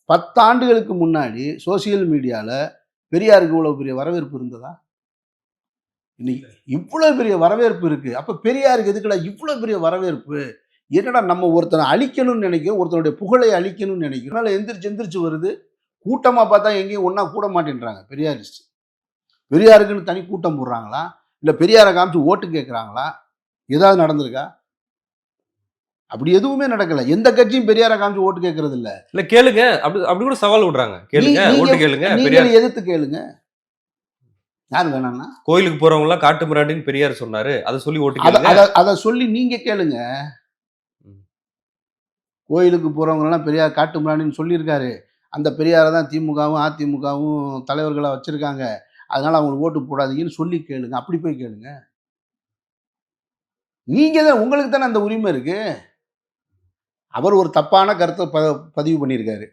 10 ஆண்டுகளுக்கு முன்னாடி சோசியல் மீடியால பெரியாருக்கு இவ்வளவு பெரிய வரவேற்பு இருந்ததா? இன்னைக்கு இவ்வளவு பெரிய வரவேற்பு இருக்கு. அப்ப பெரியாருக்கு எதுக்குடா இவ்வளவு பெரிய வரவேற்பு? என்னடா நம்ம ஒருத்தனை அழிக்கணும்னு நினைக்கிறோம், ஒருத்தனுடைய புகழை அழிக்கணும்னு நினைக்கிறோம். அதனால எந்திரிச்சு எந்திரிச்சு வருது. கூட்டமா பார்த்தா எங்கேயும் ஒண்ணா கூட மாட்டேன்றாங்க பெரியாரிஸ்ட். பெரியாருக்குன்னு தனி கூட்டம் போடுறாங்களா? இல்ல பெரியார காமிச்சு ஓட்டு கேட்கறாங்களா? ஏதாவது நடந்திருக்கா? அப்படி எதுவுமே நடக்கல. எந்த கட்சியும் பெரியார காமிச்சு ஓட்டு கேட்கறது இல்ல. இல்ல கேளுங்க. அப்படி அப்படி கூட சவால் விடுறாங்க. கேளுங்க, நீங்க ஓட்டு கேளுங்க. நீங்களே பெரியார் எதிர்த்து கேளுங்க. யார் வேணாம்னா? கோயிலுக்கு போறவங்க எல்லாம் காட்டு மிராண்டின்னு பெரியார் சொன்னாரு. அத சொல்லி ஓட்டு அத கேளுங்க. அத அத சொல்லி நீங்க கேளுங்க. ம். கோயிலுக்கு போறவங்கலாம் பெரியார் காட்டு மிராண்டின்னு சொல்லியிருக்காரு. அந்த பெரியார தான் திமுகவும், அதிமுகவும் தலைவர்களா வச்சிருக்காங்க. அதனால அவங்களுக்கு ஓட்டு போடாதீங்கன்னு சொல்லி கேளுங்க. அப்படி போய் கேளுங்க. நீங்க தான் உங்களுக்கு தானே அந்த உரிமை இருக்கு. அவர் ஒரு தப்பான கருத்த பதிவு பண்ணியிருக்காரு.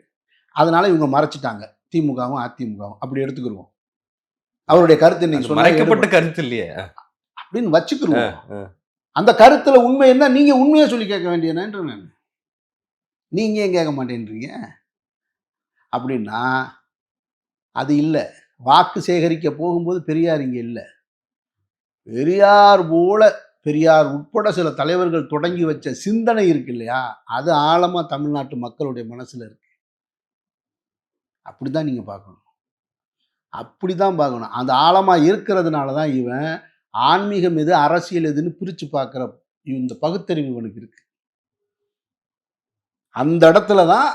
அதனால இவங்க மறைச்சுட்டாங்க. திமுகவும், அதிமுகவும் அப்படி எடுத்துக்கிருவோம். அவருடைய கருத்து இன்னைக்கு அது சொன்னா மறைக்கப்பட்ட எடுபடும் கருத்து இல்லையே. அப்படின்னு வச்சுக்கிருவோம். அ. அந்த கருத்துல உண்மை என்ன நீங்க உண்மைய சொல்லி கேட்க வேண்டியதுதான்ற நான். நீங்க ஏன் கேட்க மாட்டேன்றீங்க? அப்படின்னா அது இல்ல. வாக்கு சேகரிக்க போகும்போது பெரியார் இங்க இல்ல. பெரியார் போல பெரியார் உட்பட சில தலைவர்கள் தொடங்கி வச்ச சிந்தனை இருக்கு இல்லையா? அது ஆழமா தமிழ்நாட்டு மக்களுடைய மனசுல இருக்கு. அப்படிதான் நீங்க பார்க்கணும். அப்படிதான் பார்க்கணும். அந்த ஆழமா இருக்கிறதுனால தான் இவன் ஆன்மீகம் எது, அரசியல் எதுன்னு பிரிச்சு பார்க்கிற இந்த பகுத்தறிவு இவனுக்கு இருக்கு. அந்த இடத்துல தான்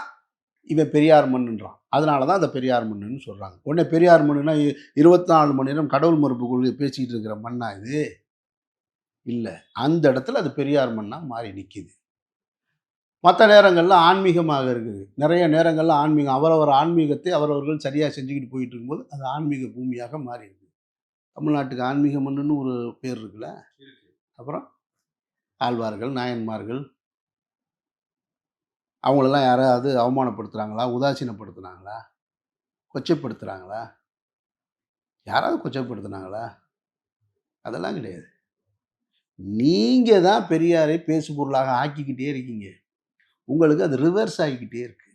இவன் பெரியார் மண்ணுன்றான். அதனால தான் அத பெரியார் மண்ணுன்னு சொல்றாங்க. உடனே பெரியார் மண்ணுன்னா 24 மணி நேரம் கடவுள் மறுப்பு கொள்கைய பேசிக்கிட்டு இருக்கிற மண்ணா இது? இல்ல. அந்த இடத்துல அது பெரியார் மண்ணா மாறி நிக்குது. மத்த நேரங்கள்ல ஆன்மீகமாக இருக்குது. நெறைய நேரங்கள்ல ஆன்மீகம் அவரவர் ஆன்மீகத்தை அவரவர்கள் சரியா செஞ்சுக்கிட்டு போயிட்டு இருக்கும்போது, அது ஆன்மீக பூமியாக மாறிடுது. தமிழ்நாட்டுக்கு ஆன்மீக மண்ணுன்னு ஒரு பேர் இருக்குல்ல. அப்புறம் ஆழ்வார்கள், நாயன்மார்கள் அவங்களெல்லாம் யாராவது அவமானப்படுத்துறாங்களா? உதாசீனப்படுத்துனாங்களா? கொச்சைப்படுத்துறாங்களா? யாராவது கொச்சைப்படுத்துனாங்களா? அதெல்லாம் கிடையாது. நீங்க தான் பெரியாரை பேசு பொருளாக ஆக்கிக்கிட்டே இருக்கீங்க. உங்களுக்கு அது ரிவர்ஸ் ஆகிக்கிட்டே இருக்கு.